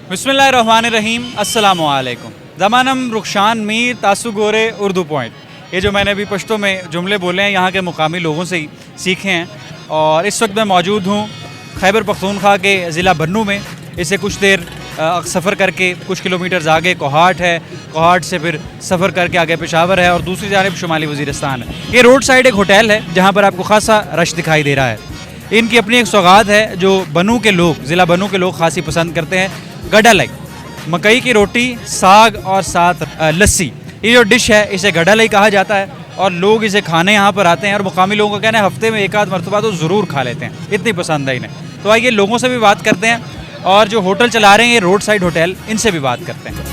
बिस्मिल्लाहिर्रहमानिर्रहीम, अस्सलामु अलैकुम। ज़मानम रुखशान मीर तासु गोरे उर्दू पॉइंट, ये जो मैंने अभी पश्तो में जुमले बोले हैं यहाँ के मुकामी लोगों से ही सीखे हैं। और इस वक्त मैं मौजूद हूँ खैबर पख्तूनख्वा के ज़िला बन्नू में। इससे कुछ देर सफ़र करके कुछ किलोमीटर्स आगे कोहाट है, कोहाट से फिर सफ़र करके आगे पेशावर है और दूसरी जानिब शुमाली वज़ीरिस्तान है। ये रोड साइड एक होटल है जहाँ पर आपको खासा रश दिखाई दे रहा है। इनकी अपनी एक सौगात है जो बन्नू के लोग, ज़िला बन्नू के लोग खासी पसंद करते हैं। गडालई, मकई की रोटी, साग और साथ लस्सी। ये जो डिश है इसे गडालई कहा जाता है और लोग इसे खाने यहाँ पर आते हैं और मुकामी लोगों का कहना है हफ्ते में एक आध मरतबा तो ज़रूर खा लेते हैं, इतनी पसंद है इन्हें। तो आइए लोगों से भी बात करते हैं और जो होटल चला रहे हैं ये रोड साइड होटल, इनसे भी बात करते हैं।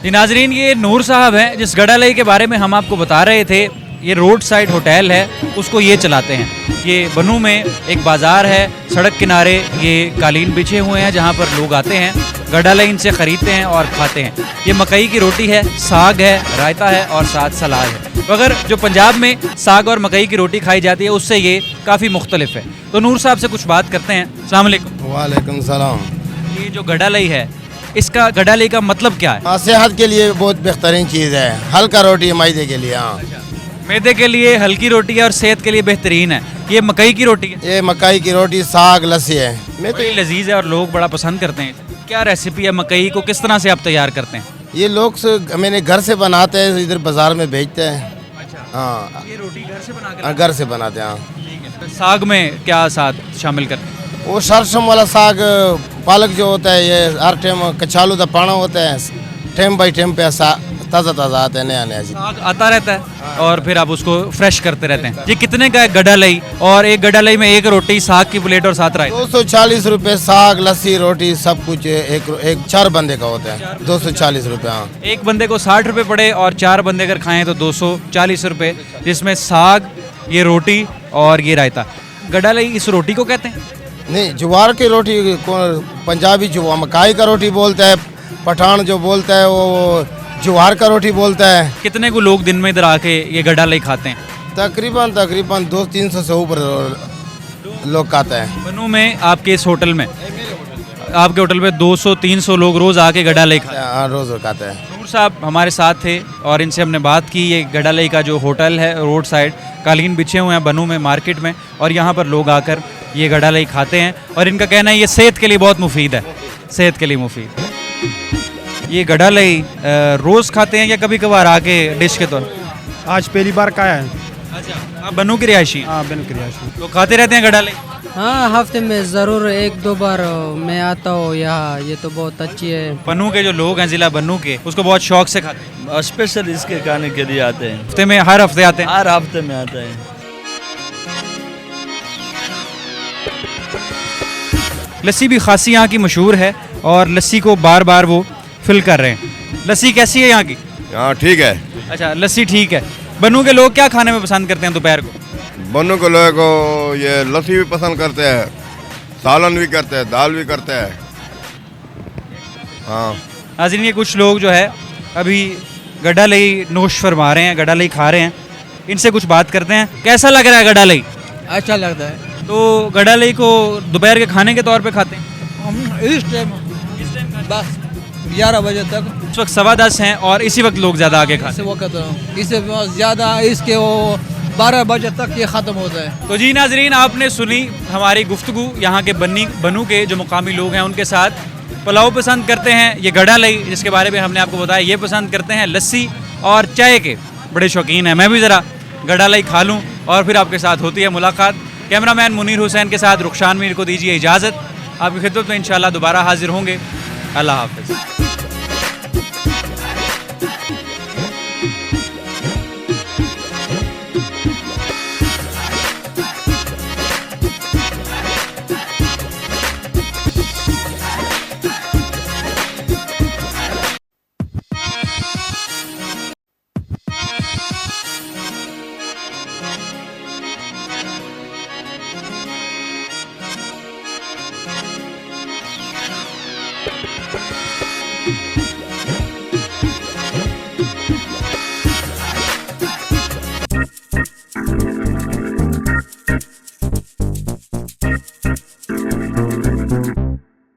जी नाजरीन, ये नूर साहब हैं जिस गडालई के बारे में हम आपको बता रहे थे। ये रोड साइड होटल है, उसको ये चलाते हैं। ये बन्नू में एक बाज़ार है, सड़क किनारे ये कालीन बिछे हुए हैं जहाँ पर लोग आते हैं, गडालई इनसे ख़रीदते हैं और खाते हैं। ये मकई की रोटी है, साग है, रायता है और साथ सलाद है। मगर जो पंजाब में साग और मकई की रोटी खाई जाती है उससे ये काफ़ी मुख्तलिफ है। तो नूर साहब से कुछ बात करते हैं। अस्सलाम वालेकुम। वालेकुम सलाम। ये जो गडालई है, इसका गडालई का मतलब क्या है? सेहत के लिए बहुत बेहतरीन चीज़ है, हल्का रोटी है मैदे के लिए। हाँ, मैदे के लिए हल्की रोटी है और सेहत के लिए बेहतरीन है। ये मकई की रोटी है, ये मकई की रोटी, साग, लस्सी है। मैं तो बड़ी लजीज है और लोग बड़ा पसंद करते हैं। क्या रेसिपी है मकई को, किस तरह से आप तैयार करते हैं? ये लोग मैंने घर से बनाते हैं, इधर बाजार में बेचते हैं। अच्छा, हाँ, ये रोटी घर से बना हाँ, घर से बनाते हैं। हाँ, ठीक है। साग में क्या साथ शामिल करते हैं? वो सरसों वाला साग, पालक जो होता है, ये हर टाइम कचालू का पाना होता है, टाइम बाई टाइम पे ताज़ा ताज़ा आता है, नया नया चीज़ साग आता रहता है और फिर आप उसको फ्रेश करते रहते हैं। ये कितने का है गडालई? और एक गडालई में एक रोटी, साग की प्लेट और साथ रायता? 240 रुपये, साग, लस्सी, रोटी सब कुछ एक 4 बंदे का होता है। 240 रुपये। हाँ, एक बंदे को 60 रुपये पड़े और 4 बंदे अगर खाएं तो 240 रुपये, जिसमें साग, ये रोटी और ये रायता। गडालई इस रोटी को कहते हैं? नहीं, ज्वार की रोटी पंजाबी जो मकाई का रोटी बोलता है, पठान जो बोलता है वो ज्वार का रोटी बोलता है। कितने को लोग दिन में इधर आके ये गडालई खाते हैं? तकरीबन 200-300 से ऊपर लोग खाते हैं। बन्नू में आपके इस होटल में, आपके होटल में 200-300 लोग रोज़ आके गडालई खाते हैं? हाँ, रोज़ खाते हैं। नूर साहब हमारे साथ थे और इनसे हमने बात की। ये गडालई का जो होटल है, रोड साइड कालीन बिछे हुए हैं बन्नू में मार्केट में, और यहाँ पर लोग आकर ये गडालई खाते हैं और इनका कहना है ये सेहत के लिए बहुत मुफीद है, सेहत के लिए मुफीद। ये गडालई रोज़ खाते हैं या कभी कभार आके डिश के तौर? आज पहली बार खाया है। अच्छा, आप बन्नू की रिहायशी हैं? हाँ, बन क्रियाशी। तो खाते रहते हैं गडालई? हाँ, हफ्ते में ज़रूर 1-2 बार मैं आता हूँ यहाँ। ये तो बहुत अच्छी है। बन्नू के जो लोग हैं, ज़िला बन्नू के, उसको बहुत शौक से खाते हैं। स्पेशल इसके खाने के लिए आते हैं, हफ्ते में, हर हफ्ते आते हैं? हर हफ्ते में आते हैं। लस्सी भी खासी यहाँ की मशहूर है और लस्सी को बार बार वो फिल कर रहे हैं। लस्सी कैसी है यहाँ की? हाँ, ठीक है। अच्छा, लस्सी ठीक है। बन्नू के लोग क्या खाने में पसंद करते हैं दोपहर को? बन्नू के लोगों को ये लस्सी भी पसंद करते हैं, सालन भी करते हैं, दाल भी करते हैं। हाँ, नाज़रीन, ये कुछ लोग जो है अभी गडालई नोश फरमा रहे हैं, गडालई खा रहे हैं। इनसे कुछ बात करते हैं। कैसा लग रहा है गडालई? अच्छा लगता है। तो गडालई को दोपहर के खाने के तौर पे खाते हैं? इस टाइम बस 11 बजे तक। इस वक्त 10:15 हैं और इसी वक्त लोग ज़्यादा आगे खाते इस वक्त इससे ज़्यादा इसके वो 12 बजे तक ये ख़त्म होता है। हैं। तो जी नाजरीन, आपने सुनी हमारी गुफ्तगू यहाँ के बन्नू के जो मुकामी लोग हैं उनके साथ। पुलाव पसंद करते हैं, ये गडालई जिसके बारे में हमने आपको बताया ये पसंद करते हैं, लस्सी और चाय के बड़े शौकीन हैं। मैं भी ज़रा गडालई खा लूँ और फिर आपके साथ होती है मुलाकात। कैमरामैन मुनीर हुसैन के साथ रुखशान मीर को दीजिए इजाज़त। आपकी खिदमत में इंशाअल्लाह दोबारा हाजिर होंगे। अल्लाह हाफ़िज़।